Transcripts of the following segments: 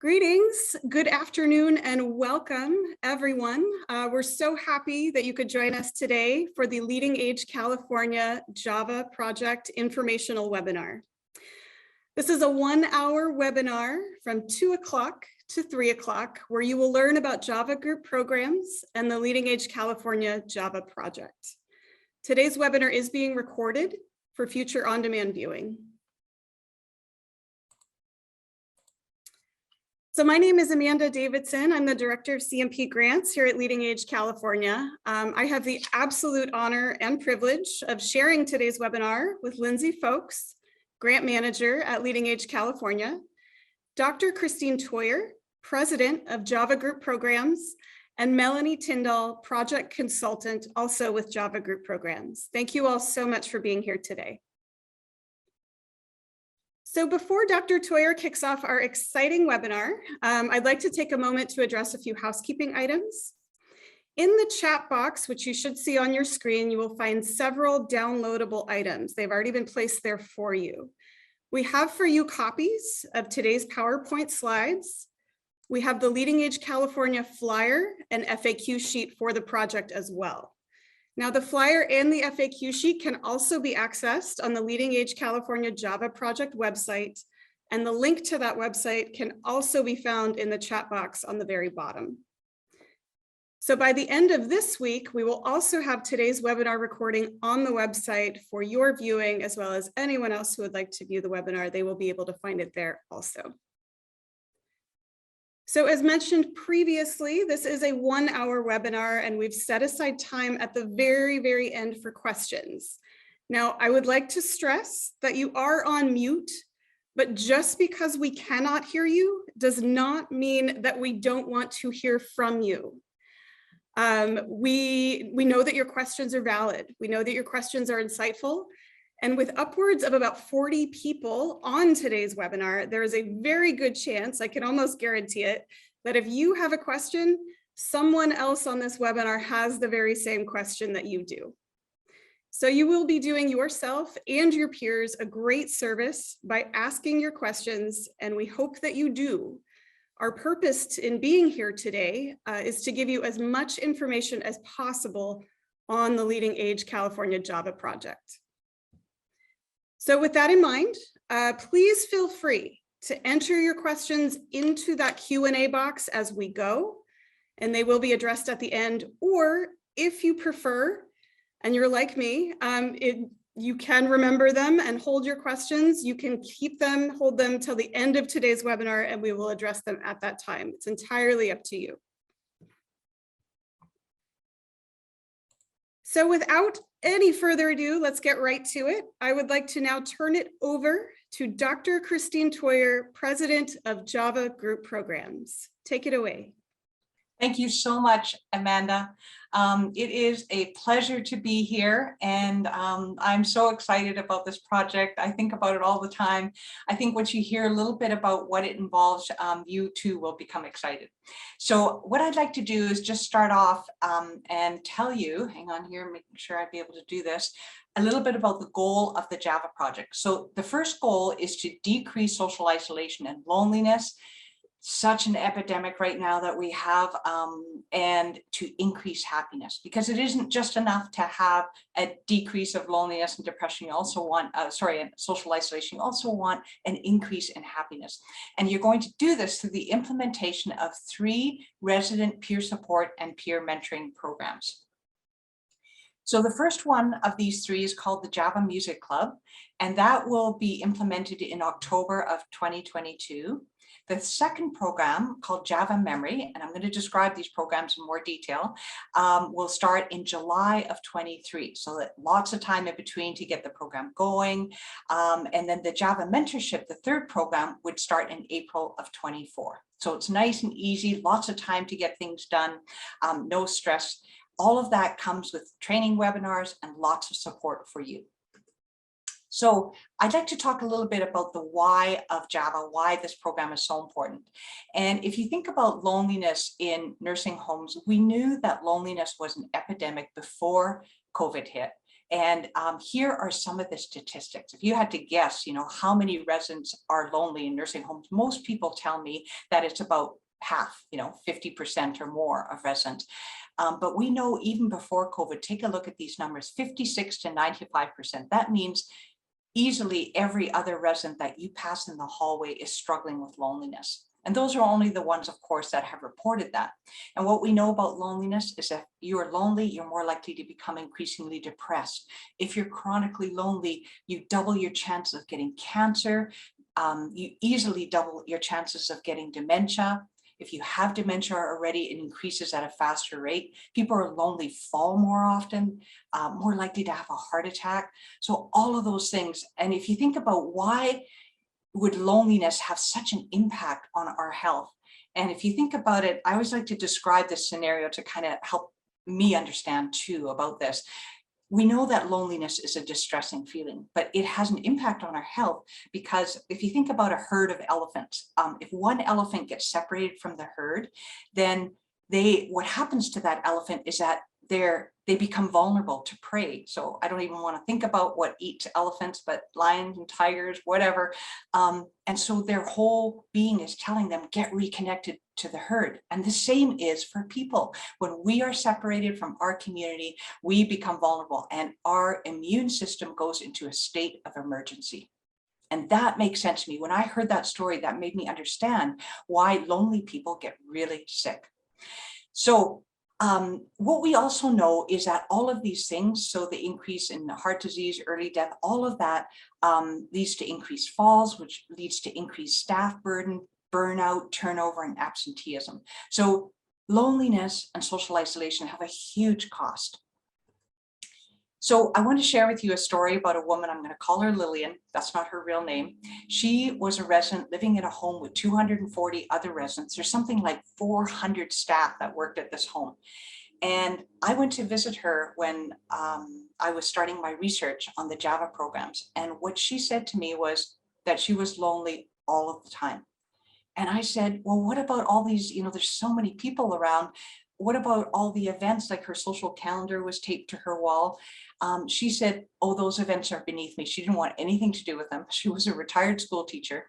Greetings, good afternoon, and welcome, everyone. We're so happy that you could join us today for the LeadingAge California Java Project Informational webinar. This is a 1-hour webinar from 2 o'clock to 3 o'clock, where you will learn about Java group programs and the LeadingAge California Java Project. Today's webinar is being recorded for future on-demand viewing. So my name is Amanda Davidson. I'm the Director of CMP Grants here at LeadingAge California. I have the absolute honor and privilege of sharing today's webinar with Lindsay Folks, Grant Manager at LeadingAge California, Dr. Christine Toyer, President of Java Group Programs, and Melanie Tyndall, Project Consultant, also with Java Group Programs. Thank you all so much for being here today. So before Dr. Toyer kicks off our exciting webinar, I'd like to take a moment to address a few housekeeping items. In the chat box, which you should see on your screen, you will find several downloadable items. They've already been placed there for you. We have for you copies of today's PowerPoint slides. We have the LeadingAge California flyer and FAQ sheet for the project as well. Now, the flyer and the FAQ sheet can also be accessed on the LeadingAge California Java Project website, and the link to that website can also be found in the chat box on the very bottom. So by the end of this week, we will also have today's webinar recording on the website for your viewing, as well as anyone else who would like to view the webinar. They will be able to find it there also. So as mentioned previously, this is a 1-hour webinar, and we've set aside time at the very end for questions. Now, I would like to stress that you are on mute, but just because we cannot hear you does not mean that we don't want to hear from you. We know that your questions are valid. We know that your questions are insightful. And with upwards of about 40 people on today's webinar, there is a very good chance, I can almost guarantee it, that if you have a question, someone else on this webinar has the very same question that you do. So you will be doing yourself and your peers a great service by asking your questions, and we hope that you do. Our purpose in being here today is to give you as much information as possible on the LeadingAge California Java Project. So with that in mind, please feel free to enter your questions into that Q&A box as we go, and they will be addressed at the end. Or if you prefer, and you're like me, you can remember them and hold your questions. You can keep them, hold them till the end of today's webinar, and we will address them at that time. It's entirely up to you. So without any further ado, let's get right to it. I would like to now turn it over to Dr. Christine Toyer, President of Java Group Programs. Take it away. Thank you so much, Amanda. It is a pleasure to be here, and I'm so excited about this project. I think about it all the time. I think once you hear a little bit about what it involves, you too will become excited. So what I'd like to do is just start off and tell you, hang on here, making sure I'd be able to do this, a little bit about the goal of the Java project. So the first goal is to decrease social isolation and loneliness. Such an epidemic right now that we have, and to increase happiness, because it isn't just enough to have a decrease of loneliness and depression. You also want, and social isolation. You also want an increase in happiness. And you're going to do this through the implementation of 3 resident peer support and peer mentoring programs. So the first one of these 3 is called the Java Music Club, and that will be implemented in October of 2022. The second program, called Java Memory, and I'm going to describe these programs in more detail, will start in July of 23. So that lots of time in between to get the program going. And then the Java Mentorship, the third program, would start in April of 24. So it's nice and easy, lots of time to get things done, no stress. All of that comes with training webinars and lots of support for you. So I'd like to talk a little bit about the why of Java, why this program is so important. And if you think about loneliness in nursing homes, we knew that loneliness was an epidemic before COVID hit. And here are some of the statistics. If you had to guess, how many residents are lonely in nursing homes, most people tell me that it's about half, 50% or more of residents. But we know even before COVID, take a look at these numbers, 56 to 95%. That means easily every other resident that you pass in the hallway is struggling with loneliness. And those are only the ones, of course, that have reported that. And what we know about loneliness is that you are lonely, you're more likely to become increasingly depressed. If you're chronically lonely, you double your chances of getting cancer. You easily double your chances of getting dementia. If you have dementia already, it increases at a faster rate. People who are lonely fall more often, more likely to have a heart attack. So all of those things. And if you think about why would loneliness have such an impact on our health? And if you think about it, I always like to describe this scenario to kind of help me understand too about this. We know that loneliness is a distressing feeling, but it has an impact on our health because if you think about a herd of elephants, if one elephant gets separated from the herd, then what happens to that elephant is that they become vulnerable to prey. So I don't even want to think about what eats elephants, but lions and tigers, whatever. And so their whole being is telling them, get reconnected to the herd. And the same is for people. When we are separated from our community, we become vulnerable and our immune system goes into a state of emergency. And that makes sense to me. When I heard that story, that made me understand why lonely people get really sick. So what we also know is that all of these things, so the increase in heart disease, early death, all of that leads to increased falls, which leads to increased staff burden, burnout, turnover, and absenteeism. So loneliness and social isolation have a huge cost. So I want to share with you a story about a woman. I'm going to call her Lillian. That's not her real name. She was a resident living in a home with 240 other residents. There's something like 400 staff that worked at this home. And I went to visit her when I was starting my research on the Java programs. And what she said to me was that she was lonely all of the time. And I said, well, what about all these, there's so many people around. What about all the events? Like her social calendar was taped to her wall. She said, oh, those events are beneath me. She didn't want anything to do with them. She was a retired school teacher.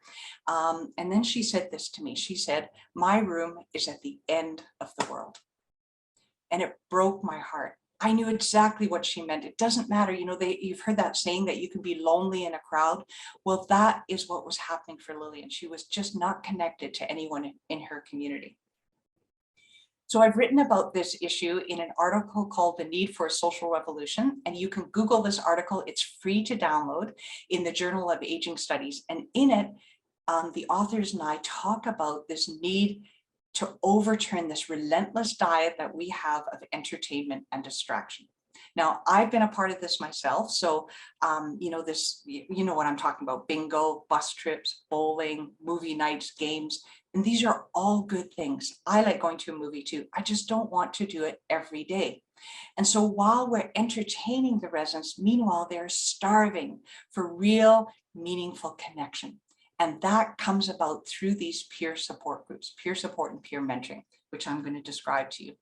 And then she said this to me. She said, my room is at the end of the world. And it broke my heart. I knew exactly what she meant. It doesn't matter. You've heard that saying that you can be lonely in a crowd. Well, that is what was happening for Lillian. She was just not connected to anyone in her community. So I've written about this issue in an article called The Need for a Social Revolution, and you can Google this article. It's free to download in the Journal of Aging Studies. And in it, the authors and I talk about this need to overturn this relentless diet that we have of entertainment and distraction. Now, I've been a part of this myself. So, you know what I'm talking about: bingo, bus trips, bowling, movie nights, games. And these are all good things. I like going to a movie too. I just don't want to do it every day. And so while we're entertaining the residents, meanwhile, they're starving for real, meaningful connection. And that comes about through these peer support groups, peer support and peer mentoring, which I'm going to describe to you.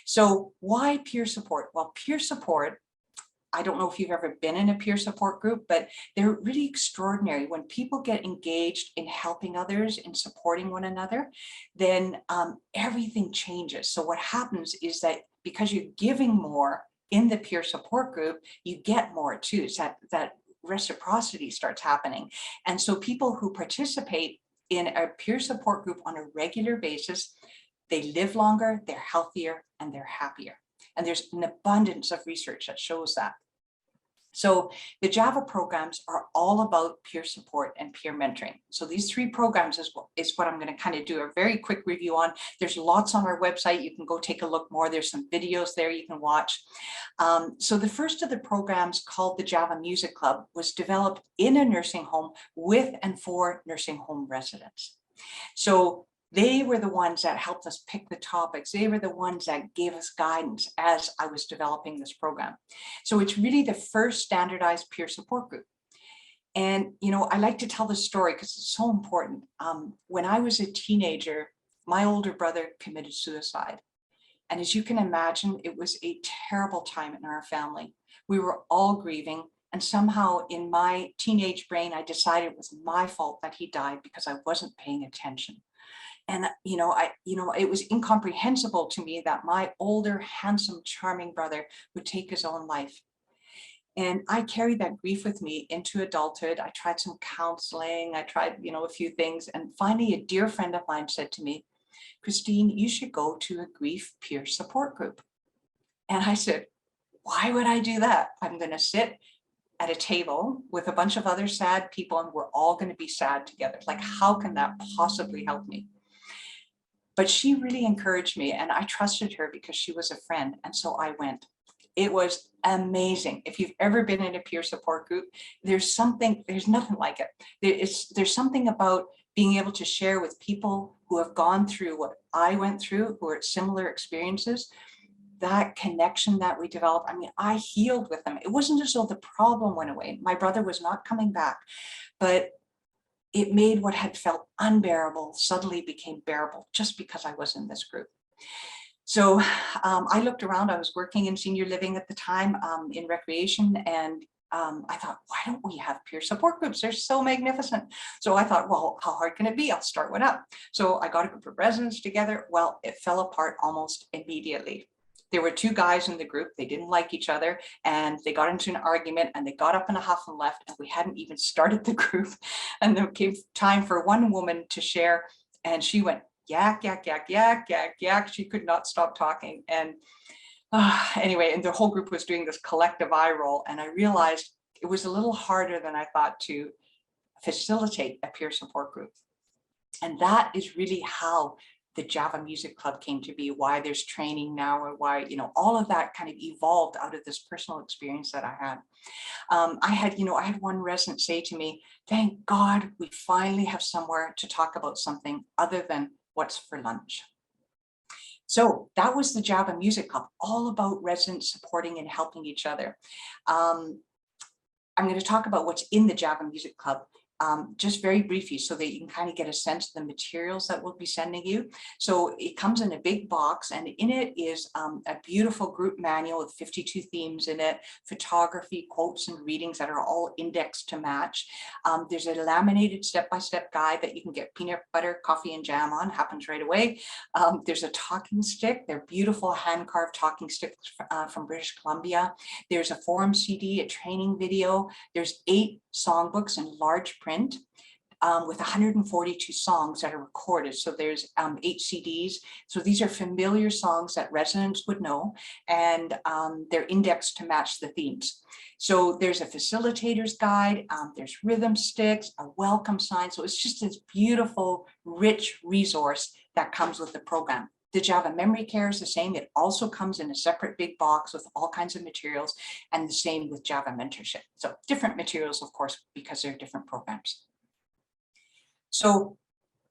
So why peer support? Well, peer support, I don't know if you've ever been in a peer support group, but they're really extraordinary. When people get engaged in helping others, in supporting one another, then everything changes. So what happens is that because you're giving more in the peer support group, you get more too. It's that reciprocity starts happening. And so people who participate in a peer support group on a regular basis, they live longer, they're healthier, and they're happier. And there's an abundance of research that shows that. So the Java programs are all about peer support and peer mentoring. So these three programs is what I'm going to kind of do a very quick review on. There's lots on our website. You can go take a look more. There's some videos there you can watch. So the first of the programs, called the Java Music Club, was developed in a nursing home with and for nursing home residents. So they were the ones that helped us pick the topics. They were the ones that gave us guidance as I was developing this program. So it's really the first standardized peer support group. And, I like to tell this story because it's so important. When I was a teenager, my older brother committed suicide. And as you can imagine, it was a terrible time in our family. We were all grieving. And somehow in my teenage brain, I decided it was my fault that he died because I wasn't paying attention. And, it was incomprehensible to me that my older, handsome, charming brother would take his own life. And I carried that grief with me into adulthood. I tried some counseling. I tried, a few things. And finally, a dear friend of mine said to me, Christine, you should go to a grief peer support group. And I said, why would I do that? I'm going to sit at a table with a bunch of other sad people and we're all going to be sad together. Like, how can that possibly help me? But she really encouraged me and I trusted her because she was a friend. And so I went. It was amazing. If you've ever been in a peer support group, there's nothing like it. There's something about being able to share with people who have gone through what I went through, who are at similar experiences. That connection that we developed, I healed with them. It wasn't as though the problem went away. My brother was not coming back, but it made what had felt unbearable suddenly became bearable just because I was in this group. So I looked around. I was working in senior living at the time in recreation, and I thought, why don't we have peer support groups? They're so magnificent. So I thought, well, how hard can it be? I'll start one up. So I got a group of residents together. Well, it fell apart almost immediately. There were two guys in the group. They didn't like each other and they got into an argument and they got up in a huff and left, and we hadn't even started the group. And there came time for one woman to share, and she went yak, yak, yak, yak, yak, yak. She could not stop talking. And anyway, and the whole group was doing this collective eye roll. And I realized it was a little harder than I thought to facilitate a peer support group. And that is really how the Java Music Club came to be, why there's training now, or why, all of that kind of evolved out of this personal experience that I had. I had one resident say to me, thank God we finally have somewhere to talk about something other than what's for lunch. So that was the Java Music Club, all about residents supporting and helping each other. I'm going to talk about what's in the Java Music Club just very briefly so that you can kind of get a sense of the materials that we'll be sending you. So it comes in a big box, and in it is a beautiful group manual with 52 themes in it, photography, quotes, and readings that are all indexed to match. There's a laminated step-by-step guide that you can get peanut butter, coffee, and jam on, happens right away. There's a talking stick. They're beautiful hand-carved talking sticks from British Columbia. There's a forum CD, a training video. There's 8 songbooks in large print with 142 songs that are recorded. So there's 8 CDs. So these are familiar songs that residents would know, and they're indexed to match the themes. So there's a facilitator's guide, there's rhythm sticks, a welcome sign. So it's just this beautiful, rich resource that comes with the program. The Java Memory Care is the same. It also comes in a separate big box with all kinds of materials, and the same with Java Mentorship. So different materials, of course, because they're different programs. So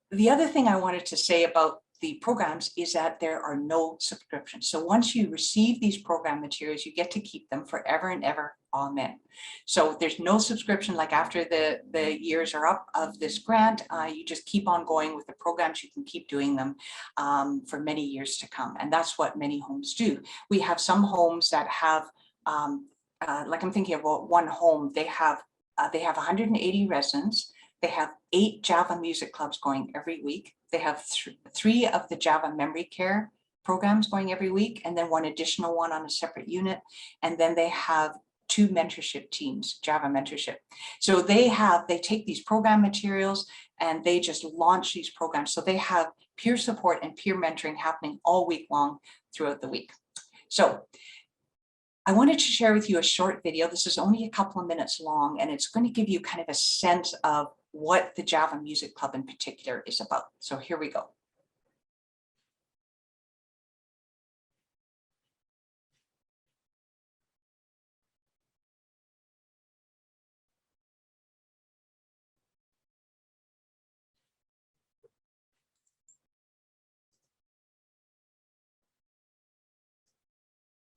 the other thing I wanted to say about the programs is that there are no subscriptions. So once you receive these program materials, you get to keep them forever and ever. Amen. So there's no subscription, like after the years are up of this grant, you just keep on going with the programs. You can keep doing them for many years to come. And that's what many homes do. We have some homes that have, like I'm thinking about one home, they have 180 residents. They have 8 Java Music Clubs going every week. They have 3 of the Java Memory Care programs going every week, and then 1 additional one on a separate unit. And then they have 2 mentorship teams, Java Mentorship. So they take these program materials and they just launch these programs. So they have peer support and peer mentoring happening all week long throughout the week. So I wanted to share with you a short video. This is only a couple of minutes long, and it's going to give you kind of a sense of what the Java Music Club in particular is about. So here we go.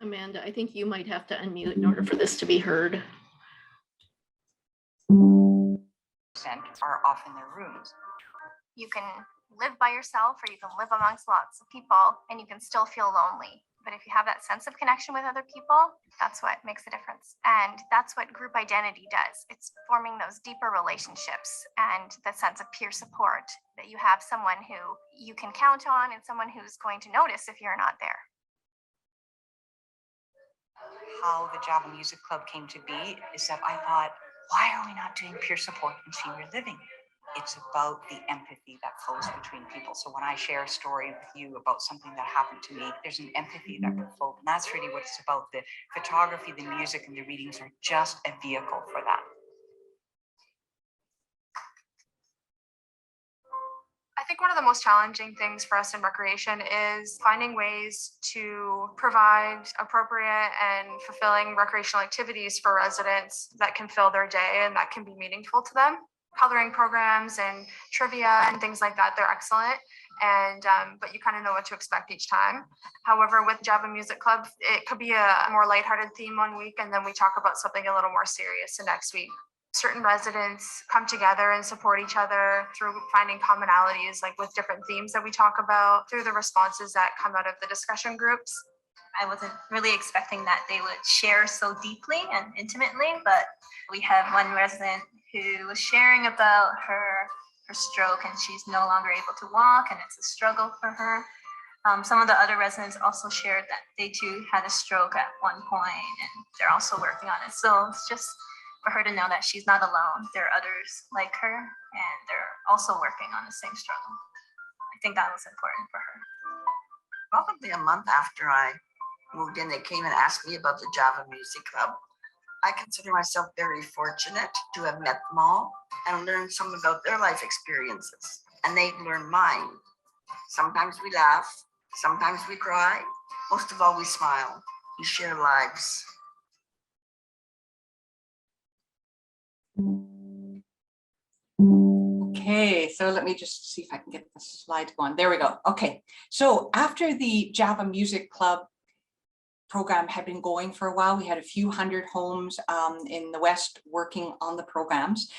Amanda, I think you might have to unmute in order for this to be heard. Are off in their rooms. You can live by yourself, or you can live amongst lots of people, and you can still feel lonely. But if you have that sense of connection with other people, that's what makes a difference. And that's what group identity does. It's forming those deeper relationships and the sense of peer support, that you have someone who you can count on and someone who's going to notice if you're not there. How the Java Music Club came to be is that I thought, why are we not doing peer support in senior living? It's about the empathy that flows between people. So when I share a story with you about something that happened to me, there's an empathy that can flow. And that's really what it's about. The photography, the music, and the readings are just a vehicle for that. I think one of the most challenging things for us in recreation is finding ways to provide appropriate and fulfilling recreational activities for residents that can fill their day and that can be meaningful to them. Coloring programs and trivia and things like that, they're excellent. And but you kind of know what to expect each time. However, with Java Music Club, it could be a more lighthearted theme one week, and then we talk about something a little more serious the next week. Certain residents come together and support each other through finding commonalities, like with different themes that we talk about, through the responses that come out of the discussion groups. I wasn't really expecting that they would share so deeply and intimately, but we have one resident who was sharing about her stroke, and she's no longer able to walk, and it's a struggle for her. Some of the other residents also shared that they too had a stroke at one point, and they're also working on it. So it's just for her to know that she's not alone. There are others like her, and they're also working on the same struggle. I think that was important for her. Probably a month after I moved in, they came and asked me about the Java Music Club. I consider myself very fortunate to have met them all and learned some about their life experiences, and they've learned mine. Sometimes we laugh, sometimes we cry, most of all we smile. We share lives. Okay, so let me just see if I can get the slides going. There we go. Okay, so after the Java Music Club program had been going for a while, we had a few hundred homes in the West working on the programs.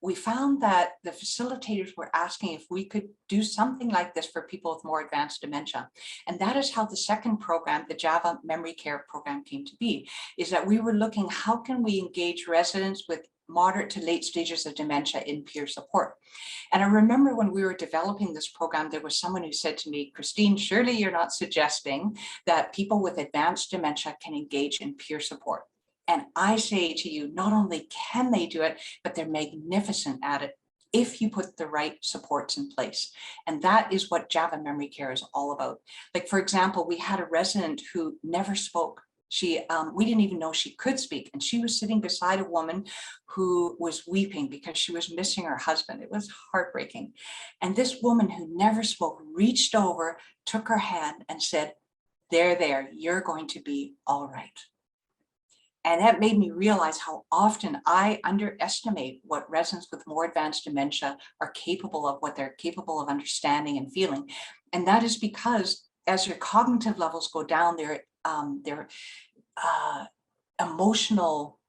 We found that the facilitators were asking if we could do something like this for people with more advanced dementia. And that is how the second program, the Java Memory Care program, came to be, is that we were looking, how can we engage residents with moderate to late stages of dementia in peer support. And I remember when we were developing this program, there was someone who said to me, Christine, surely you're not suggesting that people with advanced dementia can engage in peer support. And I say to you, not only can they do it, but they're magnificent at it if you put the right supports in place. And that is what Java Memory Care is all about. Like, for example, we had a resident who never spoke. We didn't even know she could speak, and she was sitting beside a woman who was weeping because she was missing her husband. It was heartbreaking. And this woman who never spoke reached over, took her hand and said, there, you're going to be all right. And that made me realize how often I underestimate what residents with more advanced dementia are capable of, what they're capable of understanding and feeling. And that is because as your cognitive levels go down, their emotional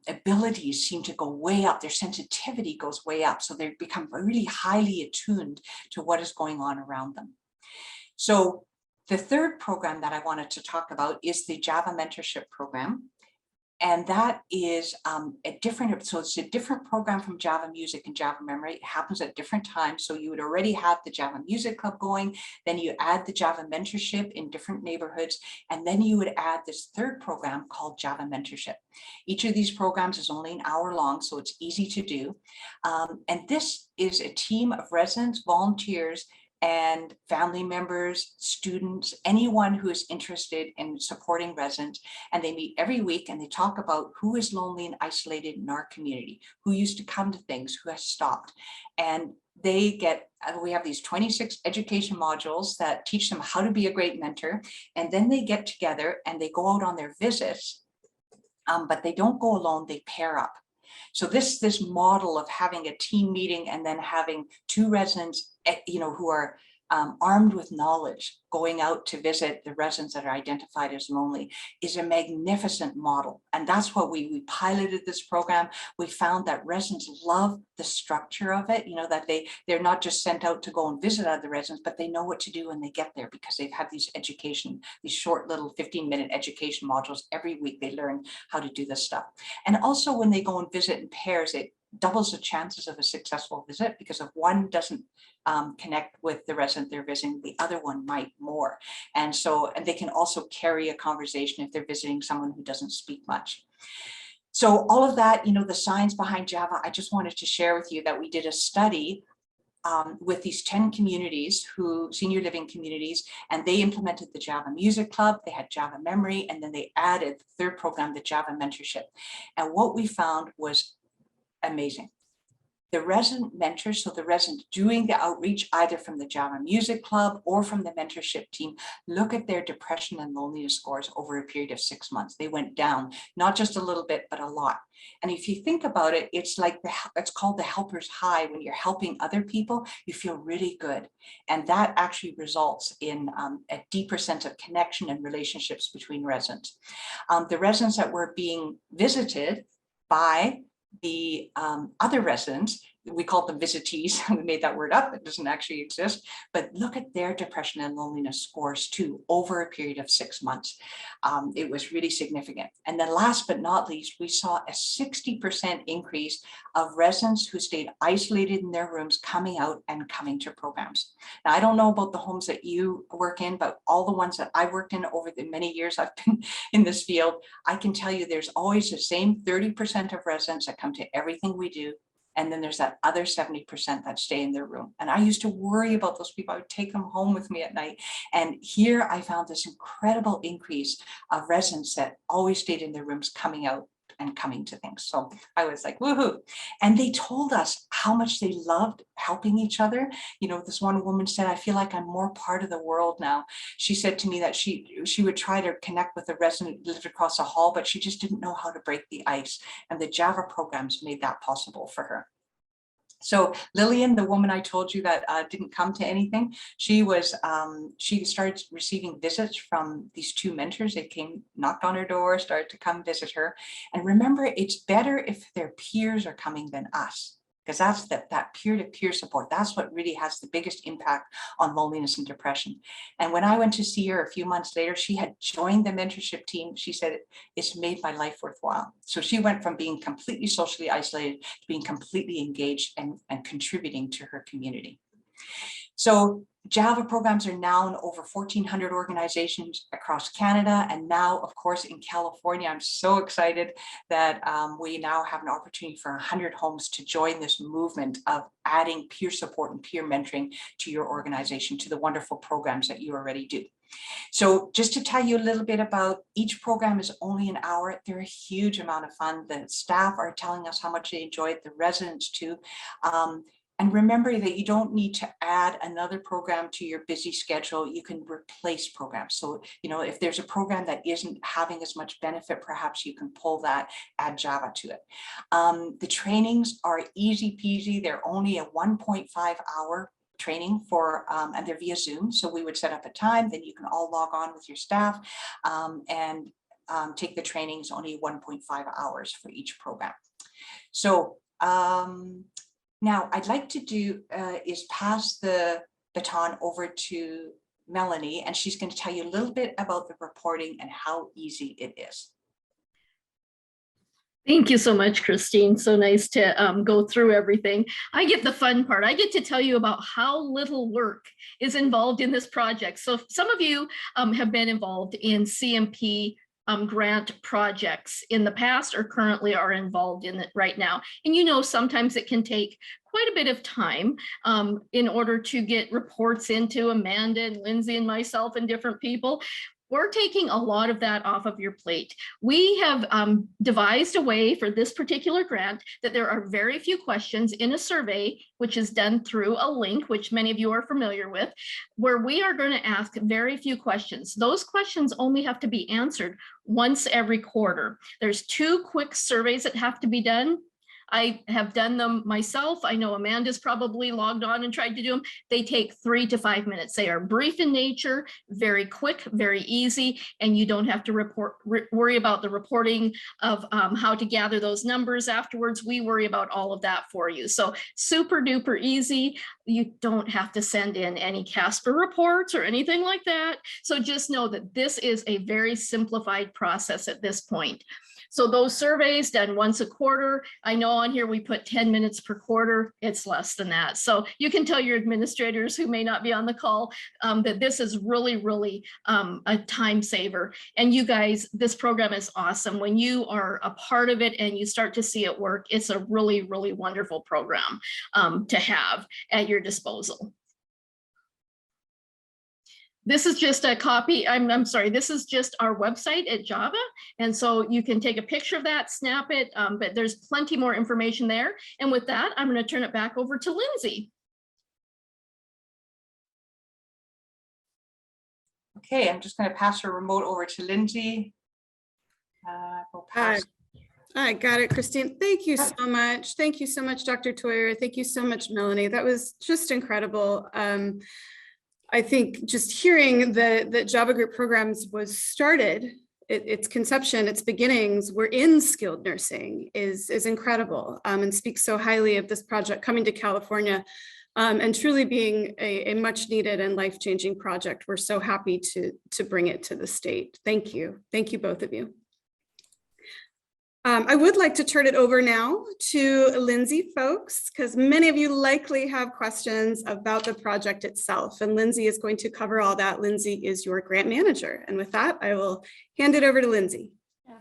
abilities seem to go way up. Their sensitivity goes way up. So they become really highly attuned to what is going on around them. So the third program that I wanted to talk about is the Java Mentorship program. And that is so it's a different program from Java Music and Java Memory. It happens at different times. So you would already have the Java Music Club going, then you add the Java Mentorship in different neighborhoods, and then you would add this third program called Java Mentorship. Each of these programs is only an hour long, so it's easy to do. And this is a team of residents, volunteers, and family members, students, anyone who is interested in supporting residents. And they meet every week and they talk about who is lonely and isolated in our community, who used to come to things, who has stopped. And we have these 26 education modules that teach them how to be a great mentor. And then they get together and they go out on their visits, but they don't go alone, they pair up. So this model of having a team meeting and then having two residents, who are armed with knowledge, going out to visit the residents that are identified as lonely is a magnificent model. And that's what we piloted this program. We found that residents love the structure of it, you know, that they're not just sent out to go and visit other residents, but they know what to do when they get there because they've had these short little 15-minute education modules. Every week they learn how to do this stuff. And also when they go and visit in pairs, it doubles the chances of a successful visit, because if one doesn't connect with the resident they're visiting, the other one might more. And they can also carry a conversation if they're visiting someone who doesn't speak much. So all of that, you know, the science behind Java, I just wanted to share with you that we did a study with these 10 communities, senior living communities, and they implemented the Java Music Club, they had Java Memory, and then they added the third program, the Java Mentorship. And what we found was amazing. The resident mentors, so the resident doing the outreach, either from the Java Music Club or from the mentorship team, look at their depression and loneliness scores over a period of 6 months. They went down, not just a little bit, but a lot. And if you think about it, it's like it's called the helper's high. When you're helping other people, you feel really good. And that actually results in a deeper sense of connection and relationships between residents. The residents that were being visited by the other residents, we called them visitees. We made that word up, it doesn't actually exist, but look at their depression and loneliness scores too over a period of 6 months. It was really significant. And then last but not least, we saw a 60% increase of residents who stayed isolated in their rooms coming out and coming to programs. Now, I don't know about the homes that you work in, but all the ones that I worked in over the many years I've been in this field, I can tell you there's always the same 30% of residents that come to everything we do. And then there's that other 70% that stay in their room. And I used to worry about those people. I would take them home with me at night. And here I found this incredible increase of residents that always stayed in their rooms coming out and coming to things. So I was like, woohoo. And they told us how much they loved helping each other. You know, this one woman said, I feel like I'm more part of the world now. She said to me that she would try to connect with a resident who lived across the hall, but she just didn't know how to break the ice. And the Java programs made that possible for her. So Lillian, the woman I told you that didn't come to anything, she started receiving visits from these two mentors. They came, knocked on her door, started to come visit her. And remember, it's better if their peers are coming than us, because that's that peer-to-peer support. That's what really has the biggest impact on loneliness and depression. And when I went to see her a few months later, she had joined the mentorship team. She said, it's made my life worthwhile. So she went from being completely socially isolated to being completely engaged and contributing to her community. So Java programs are now in over 1,400 organizations across Canada, and now, of course, in California. I'm so excited that we now have an opportunity for 100 homes to join this movement of adding peer support and peer mentoring to your organization, to the wonderful programs that you already do. So just to tell you a little bit about, each program is only an hour. They're a huge amount of fun. The staff are telling us how much they enjoy it, the residents too. And remember that you don't need to add another program to your busy schedule. You can replace programs. So, you know, if there's a program that isn't having as much benefit, perhaps you can pull that, add Java to it. The trainings are easy peasy. They're only a 1.5 hour training for, and they're via Zoom. So we would set up a time, then you can all log on with your staff and take the trainings, only 1.5 hours for each program. So, now, I'd like to do is pass the baton over to Melanie, and she's going to tell you a little bit about the reporting and how easy it is. Thank you so much, Christine. So nice to go through everything. I get the fun part. I get to tell you about how little work is involved in this project. So some of you have been involved in CMP grant projects in the past or currently are involved in it right now. And you know, sometimes it can take quite a bit of time in order to get reports into Amanda and Lindsay and myself and different people. We're taking a lot of that off of your plate. We have devised a way for this particular grant that there are very few questions in a survey, which is done through a link, which many of you are familiar with, where we are going to ask very few questions. Those questions only have to be answered once every quarter. There's 2 quick surveys that have to be done. I have done them myself. I know Amanda's probably logged on and tried to do them. They take 3 to 5 minutes. They are brief in nature, very quick, very easy, and you don't have to worry about the reporting of how to gather those numbers afterwards. We worry about all of that for you. So super duper easy. You don't have to send in any Casper reports or anything like that. So just know that this is a very simplified process at this point. So those surveys done once a quarter, I know on here we put 10 minutes per quarter, it's less than that. So you can tell your administrators who may not be on the call that this is really, really a time saver. And you guys, this program is awesome. When you are a part of it and you start to see it work, it's a really, really wonderful program to have at your disposal. This is just a copy, I'm sorry, this is just our website at Java. And so you can take a picture of that, snap it, but there's plenty more information there. And with that, I'm going to turn it back over to Lindsay. Okay, I'm just going to pass her remote over to Lindsay. We'll pass. I got it, Christine. Thank you so much. Thank you so much, Dr. Toyer. Thank you so much, Melanie. That was just incredible. I think just hearing that Java Group Programs was started, its conception, its beginnings were in skilled nursing is incredible, and speaks so highly of this project coming to California and truly being a much needed and life-changing project. We're so happy to bring it to the state. Thank you. Thank you, both of you. I would like to turn it over now to Lindsay, folks, because many of you likely have questions about the project itself, and Lindsay is going to cover all that. Lindsay is your grant manager, and with that, I will hand it over to Lindsay.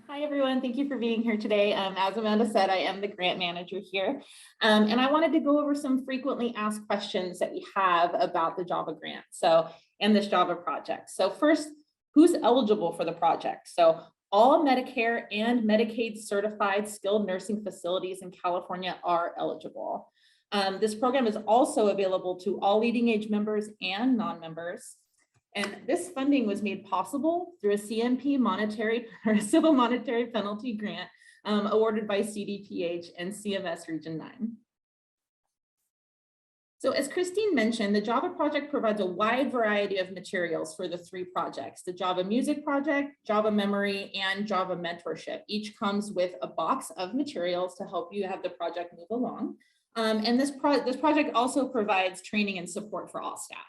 Hi, everyone. Thank you for being here today. As Amanda said, I am the grant manager here, and I wanted to go over some frequently asked questions that we have about the Java grant and this Java project. So first, who's eligible for the project? So all Medicare and Medicaid certified skilled nursing facilities in California are eligible. This program is also available to all LeadingAge members and non-members. And this funding was made possible through a CMP monetary or civil monetary penalty grant awarded by CDPH and CMS Region 9. So as Christine mentioned, the Java project provides a wide variety of materials for the 3 projects, the Java Music Project, Java Memory, and Java Mentorship. Each comes with a box of materials to help you have the project move along. And this project also provides training and support for all staff.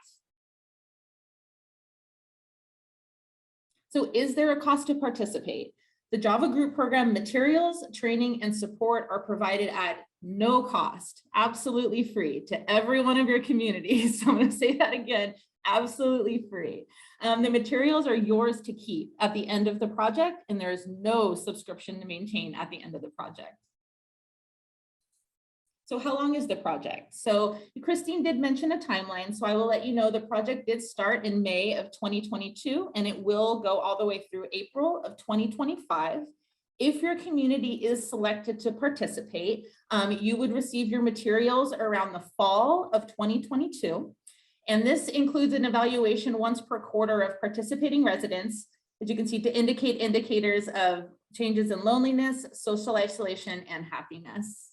So is there a cost to participate? The Java Group Program materials, training, and support are provided at no cost, absolutely free to every one of your communities. So I'm going to say that again, absolutely free. The materials are yours to keep at the end of the project, and there is no subscription to maintain at the end of the project. So how long is the project? So Christine did mention a timeline, so I will let you know the project did start in May of 2022, and it will go all the way through April of 2025. If your community is selected to participate, you would receive your materials around the fall of 2022. And this includes an evaluation once per quarter of participating residents, as you can see, to indicate indicators of changes in loneliness, social isolation, and happiness.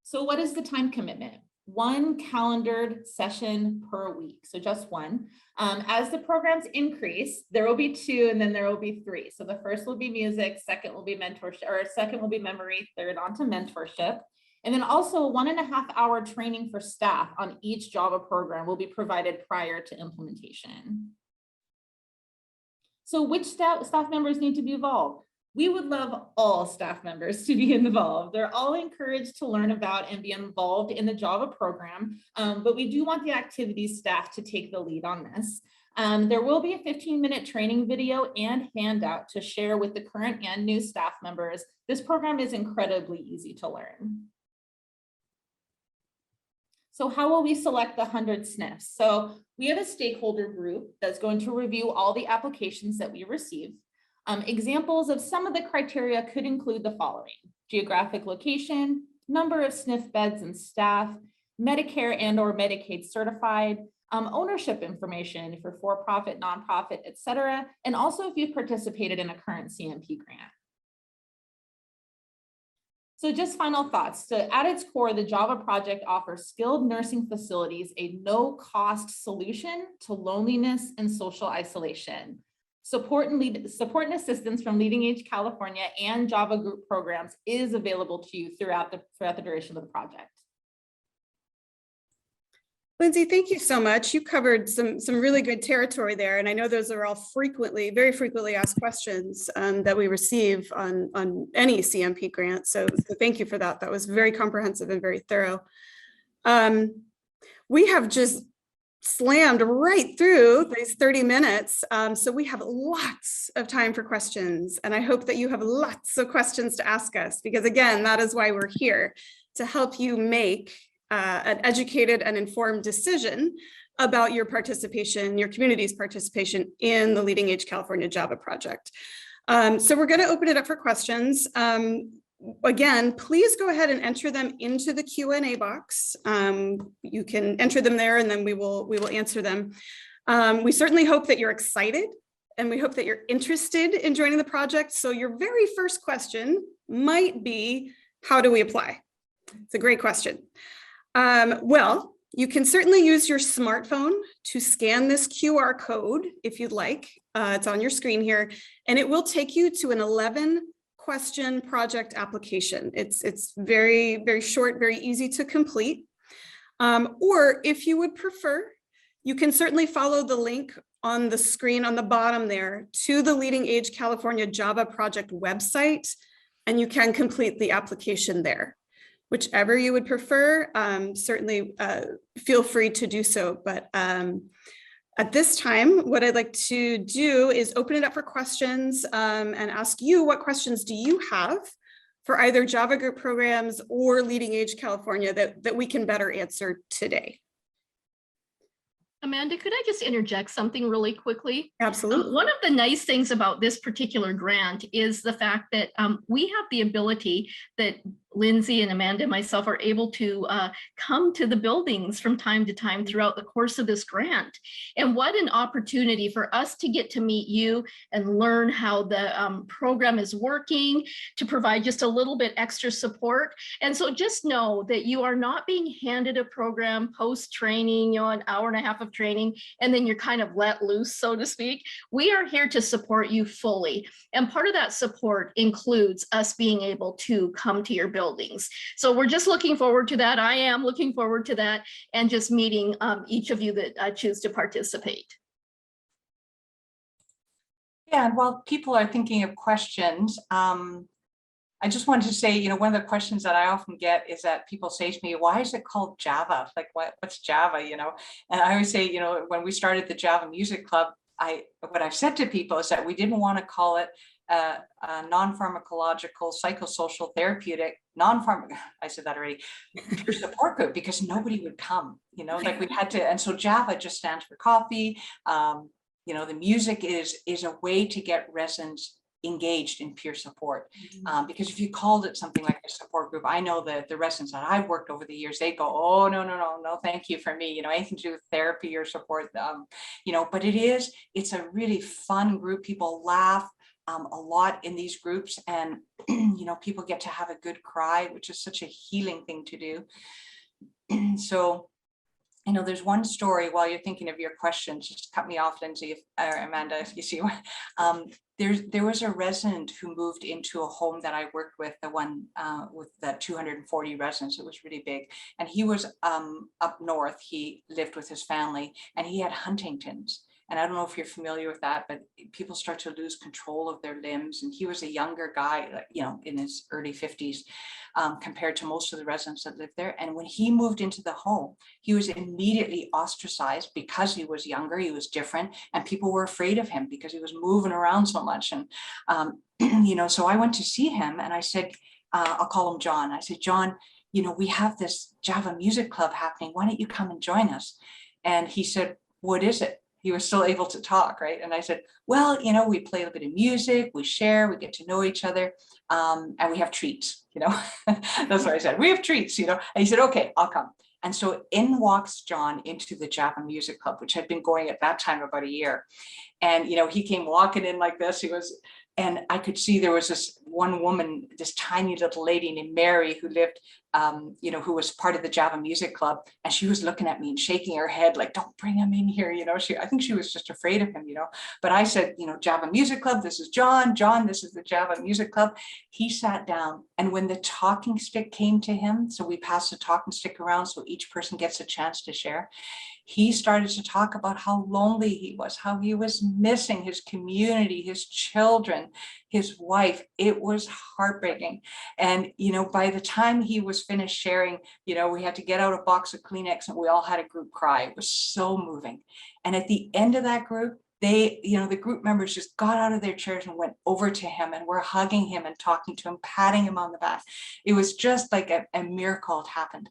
So what is the time commitment? 1 calendared session per week, so just 1. As the programs increase, there will be 2 and then there will be 3. So the first will be music, second will be mentorship, or second will be memory, third onto mentorship. And then also 1.5 hour training for staff on each Java program will be provided prior to implementation. So which staff members need to be involved? We would love all staff members to be involved. They're all encouraged to learn about and be involved in the Java program, but we do want the activities staff to take the lead on this. There will be a 15-minute training video and handout to share with the current and new staff members. This program is incredibly easy to learn. So how will we select the 100 SNFs? So we have a stakeholder group that's going to review all the applications that we receive. Examples of some of the criteria could include the following: geographic location, number of SNF beds and staff, Medicare and or Medicaid certified, ownership information if you're for-profit, nonprofit, et cetera, and also if you've participated in a current CMP grant. So just final thoughts. So at its core, the Java project offers skilled nursing facilities a no-cost solution to loneliness and social isolation. Support and assistance from LeadingAge California and Java group programs is available to you throughout the duration of the project. Lindsay, thank you so much. You covered some really good territory there. And I know those are all very frequently asked questions that we receive on any CMP grant. So thank you for that. That was very comprehensive and very thorough. We have just slammed right through these 30 minutes. So we have lots of time for questions. And I hope that you have lots of questions to ask us, because again, that is why we're here, to help you make an educated and informed decision about your participation, your community's participation in the LeadingAge California Java Project. So we're going to open it up for questions. Again, please go ahead and enter them into the Q&A box. You can enter them there and then we will answer them. We certainly hope that you're excited and we hope that you're interested in joining the project. So your very first question might be, how do we apply? It's a great question. Well, you can certainly use your smartphone to scan this QR code if you'd like. It's on your screen here, and it will take you to an 11-question project application. It's very, very short, very easy to complete. Or if you would prefer, you can certainly follow the link on the screen on the bottom there to the LeadingAge California Java Project website, and you can complete the application there. Whichever you would prefer, certainly feel free to do so. But at this time, what I'd like to do is open it up for questions and ask you, what questions do you have for either Java group programs or LeadingAge California that we can better answer today? Amanda, could I just interject something really quickly? Absolutely. One of the nice things about this particular grant is the fact that we have the ability that Lindsay and Amanda and myself are able to come to the buildings from time to time throughout the course of this grant. And what an opportunity for us to get to meet you and learn how the program is working, to provide just a little bit extra support. And so just know that you are not being handed a program post-training, you know, an hour and a half of training, and then you're kind of let loose, so to speak. We are here to support you fully. And part of that support includes us being able to come to your buildings. So we're just looking forward to that. I am looking forward to that, and just meeting each of you that choose to participate. Yeah, and while people are thinking of questions, I just wanted to say, you know, one of the questions that I often get is that people say to me, why is it called Java? Like, what's Java, you know? And I always say, you know, when we started the Java Music Club, what I've said to people is that we didn't want to call it a non-pharmacological, psychosocial, therapeutic, I said that already, peer support group, because nobody would come, you know, like we had to, and so Java just stands for coffee. You know, the music is a way to get residents engaged in peer support, because if you called it something like a support group, I know that the residents that I've worked over the years, they go, oh, no, thank you for me, you know, anything to do with therapy or support, you know, but it's a really fun group. People laugh a lot in these groups, and you know, people get to have a good cry, which is such a healing thing to do. So, you know, there's one story while you're thinking of your questions, just cut me off, Lindsay, or Amanda, if you see one. There was a resident who moved into a home that I worked with, the one with the 240 residents. It was really big. And he was up north. He lived with his family, and he had Huntington's. And I don't know if you're familiar with that, but people start to lose control of their limbs. And he was a younger guy, you know, in his early 50s, compared to most of the residents that lived there. And when he moved into the home, he was immediately ostracized because he was younger, he was different, and people were afraid of him because he was moving around so much. And, you know, so I went to see him and I said, I'll call him John. I said, John, you know, we have this Java Music Club happening. Why don't you come and join us? And he said, what is it? He was still able to talk, right? And I said, well, you know, we play a bit of music, we share, we get to know each other, and we have treats, you know. That's what I said, we have treats, you know. And he said, okay, I'll come. And so in walks John into the Java Music Club, which had been going at that time about a year. And, you know, he came walking in like this. He was and I could see there was this one woman, this tiny little lady named Mary who lived, you know, who was part of the Java Music Club. And she was looking at me and shaking her head like, don't bring him in here. You know, I think she was just afraid of him, you know, but I said, you know, Java Music Club, this is John. John, this is the Java Music Club. He sat down, and when the talking stick came to him, so we passed the talking stick around so each person gets a chance to share. He started to talk about how lonely he was, how he was missing his community, his children, his wife. It was heartbreaking. And, you know, by the time he was finished sharing, you know, we had to get out a box of Kleenex and we all had a group cry. It was so moving. And at the end of that group, they, you know, the group members just got out of their chairs and went over to him and were hugging him and talking to him, patting him on the back. It was just like a miracle had happened.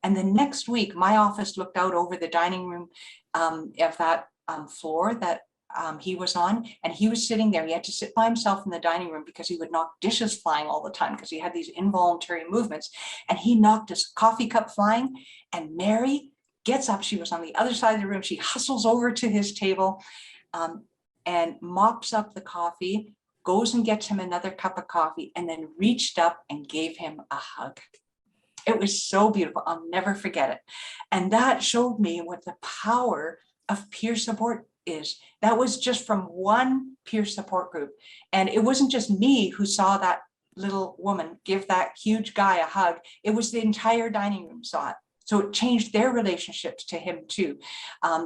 And the next week, my office looked out over the dining room of that floor that he was on, and he was sitting there. He had to sit by himself in the dining room because he would knock dishes flying all the time because he had these involuntary movements. And he knocked his coffee cup flying, and Mary gets up. She was on the other side of the room. She hustles over to his table and mops up the coffee, goes and gets him another cup of coffee, and then reached up and gave him a hug. It was so beautiful. I'll never forget it. And that showed me what the power of peer support is. That was just from one peer support group. And it wasn't just me who saw that little woman give that huge guy a hug. It was the entire dining room saw it. So it changed their relationships to him too.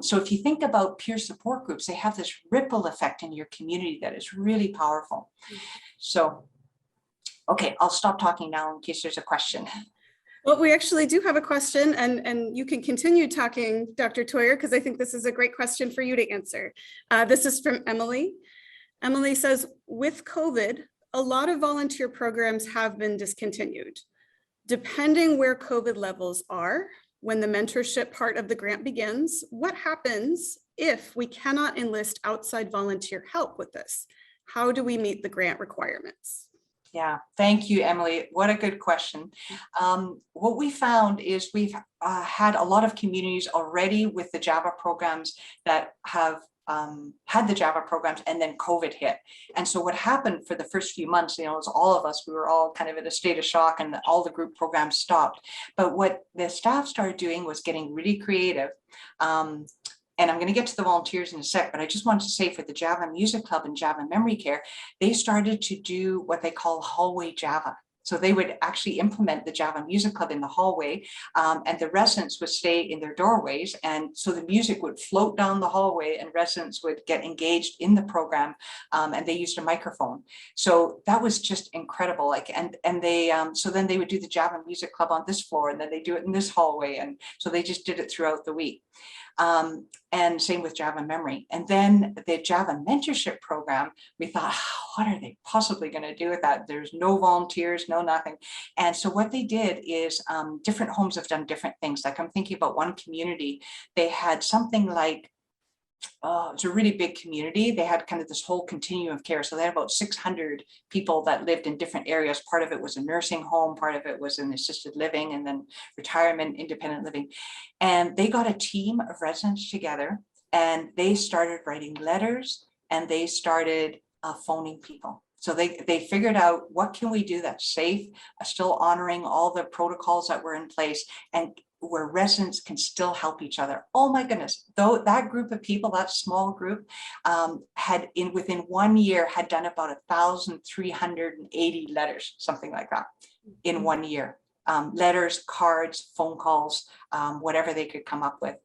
So if you think about peer support groups, they have this ripple effect in your community that is really powerful. So, okay, I'll stop talking now in case there's a question. Well, we actually do have a question, and you can continue talking, Dr. Toyer, because I think this is a great question for you to answer. This is from Emily. Emily says, with COVID, a lot of volunteer programs have been discontinued. Depending where COVID levels are, when the mentorship part of the grant begins, what happens if we cannot enlist outside volunteer help with this? How do we meet the grant requirements? Yeah, thank you, Emily. What a good question. What we found is we've had a lot of communities already with the Java programs that have had the Java programs, and then COVID hit. And so what happened for the first few months, you know, is all of us, we were all kind of in a state of shock, and all the group programs stopped. But what the staff started doing was getting really creative. And I'm going to get to the volunteers in a sec, but I just wanted to say for the Java Music Club and Java Memory Care, they started to do what they call hallway Java. So they would actually implement the Java Music Club in the hallway, and the residents would stay in their doorways. And so the music would float down the hallway and residents would get engaged in the program, and they used a microphone. So that was just incredible. Like, and they, so then they would do the Java Music Club on this floor, and then they do it in this hallway. And so they just did it throughout the week. And same with Java Memory. And then the Java Mentorship program, we thought, what are they possibly going to do with that? There's no volunteers, no nothing. And so what they did is different homes have done different things. Like I'm thinking about one community, they had something like, it's a really big community. They had kind of this whole continuum of care. So they had about 600 people that lived in different areas. Part of it was a nursing home, part of it was an assisted living, and then retirement, independent living. And they got a team of residents together, and they started writing letters, and they started phoning people. So they figured out, what can we do that's safe, still honoring all the protocols that were in place, and where residents can still help each other. Oh my goodness, though that group of people, that small group, had within 1 year had done about 1,380 letters, something like that, in 1 year. Letters, cards, phone calls, whatever they could come up with.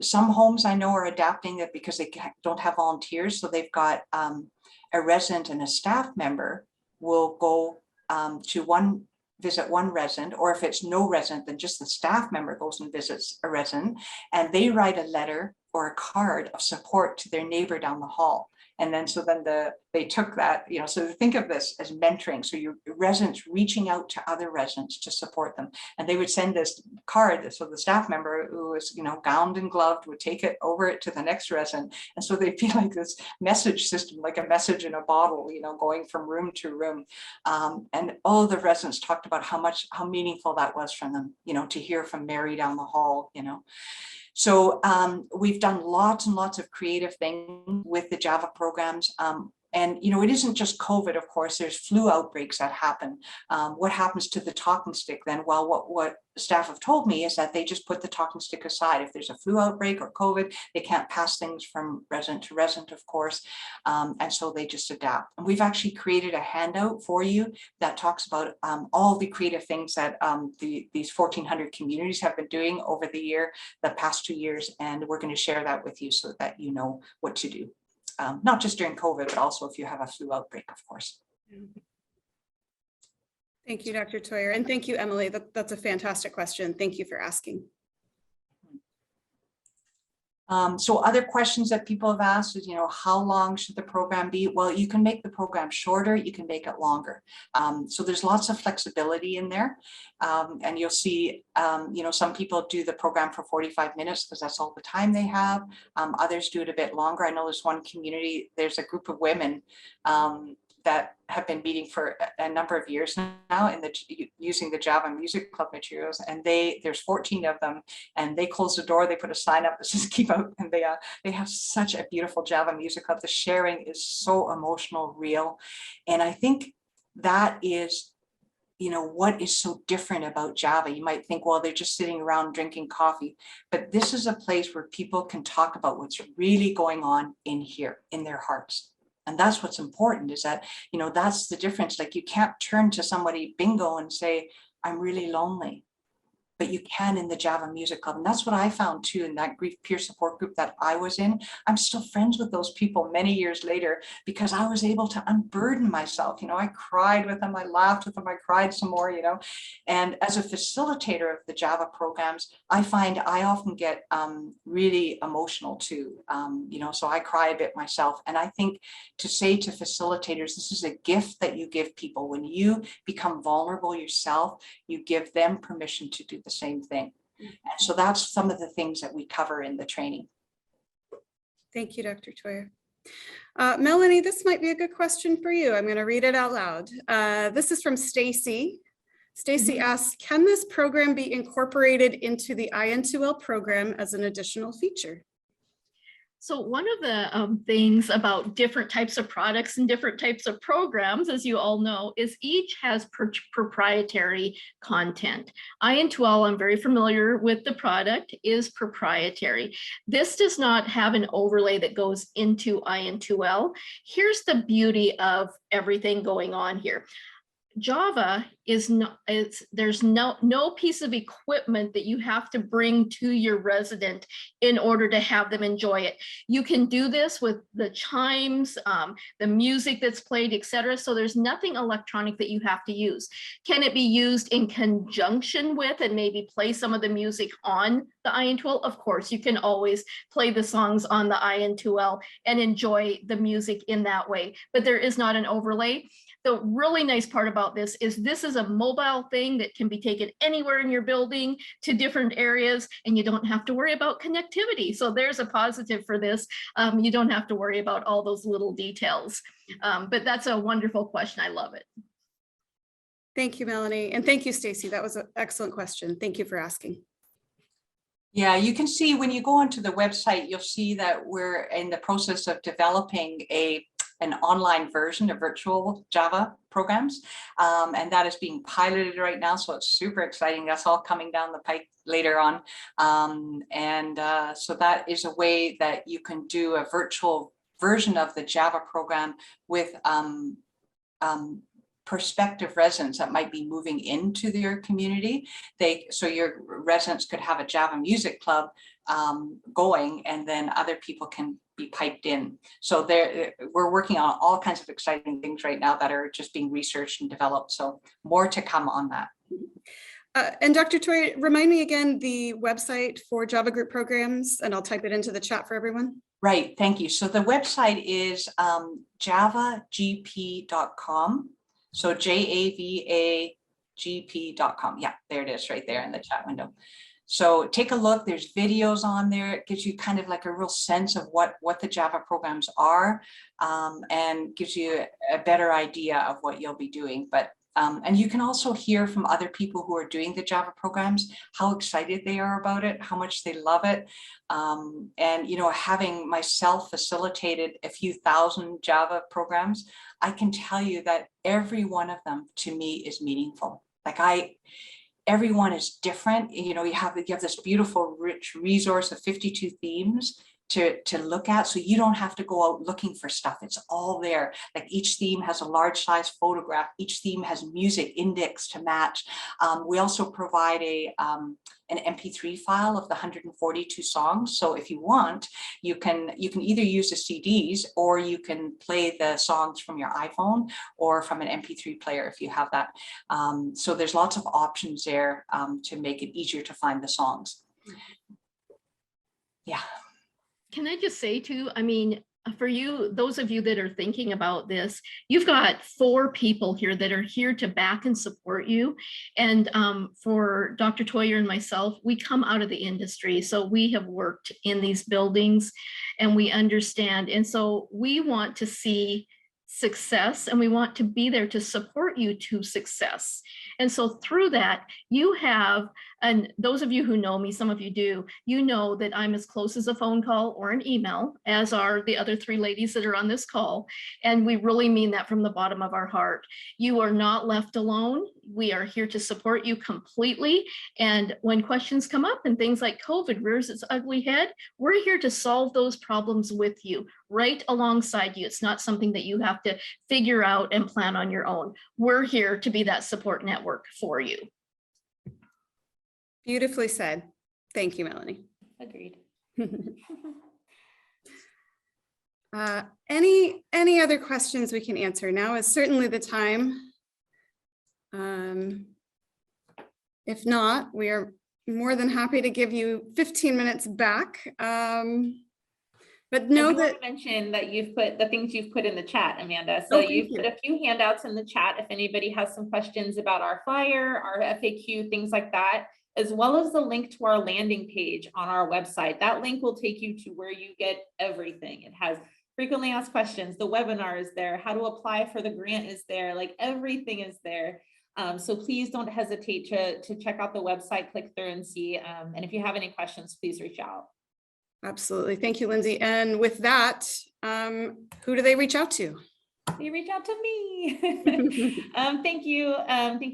Some homes I know are adapting it because they don't have volunteers, so they've got a resident and a staff member will go to visit one resident, or if it's no resident, then just the staff member goes and visits a resident, and they write a letter or a card of support to their neighbor down the hall. And then they took that, you know, so think of this as mentoring. So your residents reaching out to other residents to support them. And they would send this card. So the staff member who was, you know, gowned and gloved would take it over it to the next resident. And so they'd be like this message system, like a message in a bottle, you know, going from room to room. And all the residents talked about how meaningful that was for them, you know, to hear from Mary down the hall, you know. So we've done lots and lots of creative things with the Java programs. And, you know, it isn't just COVID, of course, there's flu outbreaks that happen. What happens to the talking stick then? Well, what staff have told me is that they just put the talking stick aside. If there's a flu outbreak or COVID, they can't pass things from resident to resident, of course. And so they just adapt. And we've actually created a handout for you that talks about all the creative things that these 1,400 communities have been doing over the past 2 years. And we're going to share that with you so that you know what to do. Not just during COVID, but also if you have a flu outbreak, of course. Thank you, Dr. Toyer. And thank you, Emily. That's a fantastic question. Thank you for asking. So other questions that people have asked is, you know, how long should the program be? Well, you can make the program shorter, you can make it longer. So there's lots of flexibility in there. And you'll see, you know, some people do the program for 45 minutes because that's all the time they have. Others do it a bit longer. I know there's one community, there's a group of women that have been meeting for a number of years now in using the Java Music Club materials, and there's 14 of them, and they close the door, they put a sign up that says keep out, and they have such a beautiful Java Music Club. The sharing is so emotional, real, and I think that is, you know, what is so different about Java. You might think, well, they're just sitting around drinking coffee, but this is a place where people can talk about what's really going on in here, in their hearts. And that's what's important, is that, you know, that's the difference. Like, you can't turn to somebody bingo and say, I'm really lonely, but you can in the Java Music Club. And that's what I found too in that grief peer support group that I was in. I'm still friends with those people many years later because I was able to unburden myself. You know, I cried with them, I laughed with them, I cried some more, you know. And as a facilitator of the Java programs, I find I often get really emotional too, you know, so I cry a bit myself. And I think to say to facilitators, this is a gift that you give people. When you become vulnerable yourself, you give them permission to do the same thing. And so that's some of the things that we cover in the training. Thank you, Dr. Toyer. Melanie, this might be a good question for you. I'm going to read it out loud. This is from Stacy. Stacy asks, can this program be incorporated into the IN2L program as an additional feature? So one of the things about different types of products and different types of programs, as you all know, is each has proprietary content. IN2L, I'm very familiar with the product, is proprietary. This does not have an overlay that goes into IN2L. Here's the beauty of everything going on here. Java is not, there's no piece of equipment that you have to bring to your resident in order to have them enjoy it. You can do this with the chimes, the music that's played, etc. So there's nothing electronic that you have to use. Can it be used in conjunction with and maybe play some of the music on the IN2L? Of course, you can always play the songs on the IN2L and enjoy the music in that way, but there is not an overlay. The really nice part about this is a mobile thing that can be taken anywhere in your building to different areas, and you don't have to worry about connectivity. So there's a positive for this. You don't have to worry about all those little details. But that's a wonderful question. I love it. Thank you, Melanie. And thank you, Stacy. That was an excellent question. Thank you for asking. Yeah, you can see when you go onto the website, you'll see that we're in the process of developing an online version of virtual Java programs, and that is being piloted right now, so it's super exciting. That's all coming down the pike later on, so that is a way that you can do a virtual version of the Java program with prospective residents that might be moving into their community. So your residents could have a Java Music Club going, and then other people can be piped in. So we're working on all kinds of exciting things right now that are just being researched and developed. So more to come on that. And Dr. Toy, remind me again the website for Java group programs, and I'll type it into the chat for everyone. Right, thank you. So the website is javagp.com. So javagp.com. Yeah, there it is right there in the chat window. So take a look, there's videos on there. It gives you kind of like a real sense of what the Java programs are, and gives you a better idea of what you'll be doing. But And you can also hear from other people who are doing the Java programs, how excited they are about it, how much they love it. And, you know, having myself facilitated a few thousand Java programs, I can tell you that every one of them to me is meaningful. Like everyone is different. You know, you have this beautiful, rich resource of 52 themes to look at, so you don't have to go out looking for stuff. It's all there. Like each theme has a large size photograph. Each theme has music index to match. We also provide an MP3 file of the 142 songs. So if you want, you can either use the CDs, or you can play the songs from your iPhone or from an MP3 player if you have that. So there's lots of options there to make it easier to find the songs. Yeah. Can I just say too, I mean, for you, those of you that are thinking about this, you've got 4 people here that are here to back and support you. And for Dr. Toyer and myself, we come out of the industry. So we have worked in these buildings and we understand. And so we want to see success, and we want to be there to support you to success. And so through that, you have, and those of you who know me, some of you do, you know that I'm as close as a phone call or an email, as are the other 3 ladies that are on this call. And we really mean that from the bottom of our heart. You are not left alone. We are here to support you completely. And when questions come up and things like COVID rears its ugly head, we're here to solve those problems with you, right alongside you. It's not something that you have to figure out and plan on your own. We're here to be that support network for you. Beautifully said. Thank you, Melanie. Agreed. Any other questions we can answer? Now is certainly the time. If not, we are more than happy to give you 15 minutes back. But know that mention that you've put the things you've put in the chat, Amanda. So you've put a few handouts in the chat if anybody has some questions about our flyer, our FAQ, things like that, as well as the link to our landing page on our website. That link will take you to where you get everything. It has frequently asked questions, the webinar is there, how to apply for the grant is there, like everything is there. So please don't hesitate to check out the website, click through and see. And if you have any questions, please reach out. Absolutely. Thank you, Lindsay. And with that, who do they reach out to? They reach out to me. Thank you. Thank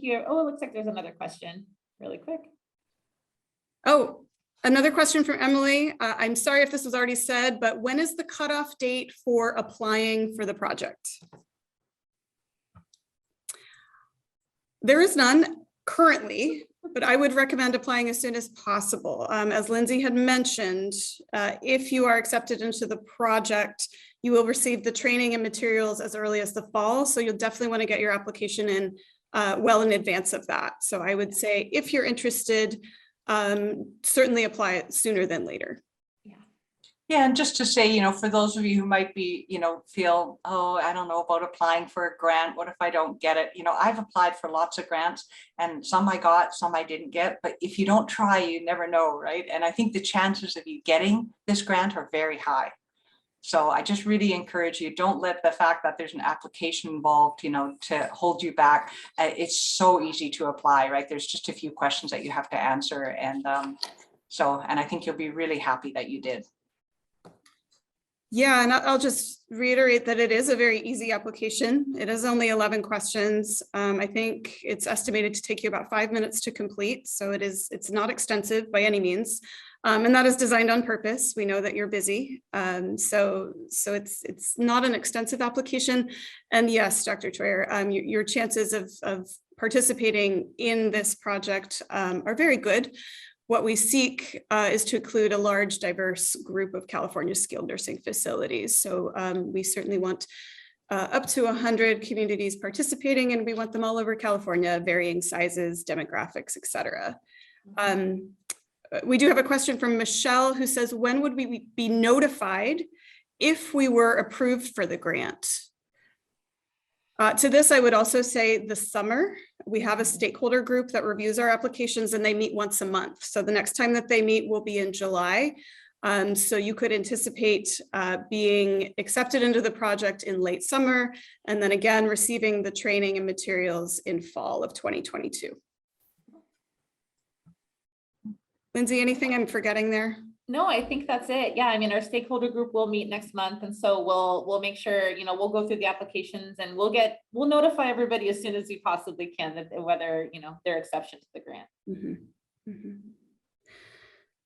you. Oh, it looks like there's another question really quick. Oh, another question from Emily. I'm sorry if this was already said, but when is the cutoff date for applying for the project? There is none currently, but I would recommend applying as soon as possible. As Lindsay had mentioned, if you are accepted into the project, you will receive the training and materials as early as the fall. So you'll definitely want to get your application in well in advance of that. So I would say if you're interested, certainly apply it sooner than later. Yeah, and just to say, you know, for those of you who might be, you know, feel, oh, I don't know about applying for a grant. What if I don't get it? You know, I've applied for lots of grants and some I got, some I didn't get. But if you don't try, you never know, right? And I think the chances of you getting this grant are very high. So I just really encourage you, don't let the fact that there's an application involved, you know, to hold you back. It's so easy to apply, right? There's just a few questions that you have to answer. And and I think you'll be really happy that you did. Yeah, and I'll just reiterate that it is a very easy application. It is only 11 questions. I think it's estimated to take you about 5 minutes to complete. So it's not extensive by any means. And that is designed on purpose. We know that you're busy. So it's not an extensive application. And yes, Dr. Toyer, your chances of participating in this project are very good. What we seek is to include a large, diverse group of California skilled nursing facilities. So we certainly want up to 100 communities participating, and we want them all over California, varying sizes, demographics, et cetera. We do have a question from Michelle who says, when would we be notified if we were approved for the grant? To this, I would also say the summer. We have a stakeholder group that reviews our applications and they meet once a month. So the next time that they meet will be in July. So you could anticipate being accepted into the project in late summer, and then again, receiving the training and materials in fall of 2022. Lindsay, anything I'm forgetting there? No, I think that's it. Yeah, I mean, our stakeholder group will meet next month, and so we'll make sure, you know, we'll go through the applications and we'll notify everybody as soon as we possibly can that whether, you know, their exception to the grant.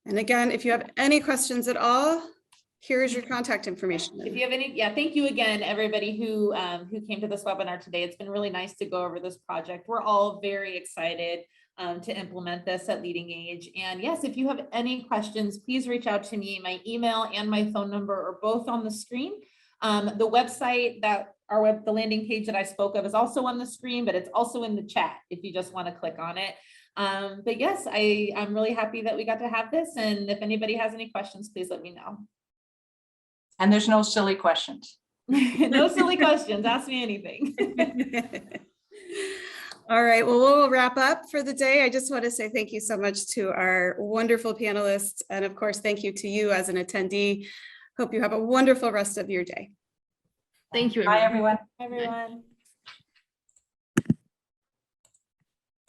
And again, if you have any questions at all, here's your contact information. If you have any, yeah, thank you again, everybody who came to this webinar today. It's been really nice to go over this project. We're all very excited to implement this at LeadingAge. And yes, if you have any questions, please reach out to me. My email and my phone number are both on the screen. The website that the landing page that I spoke of is also on the screen, but it's also in the chat if you just want to click on it. But yes, I'm really happy that we got to have this. And if anybody has any questions, please let me know. And there's no silly questions. No silly questions. Ask me anything. All right, well, we'll wrap up for the day. I just want to say thank you so much to our wonderful panelists. And of course, thank you to you as an attendee. Hope you have a wonderful rest of your day. Thank you. Bye, everyone. Everyone.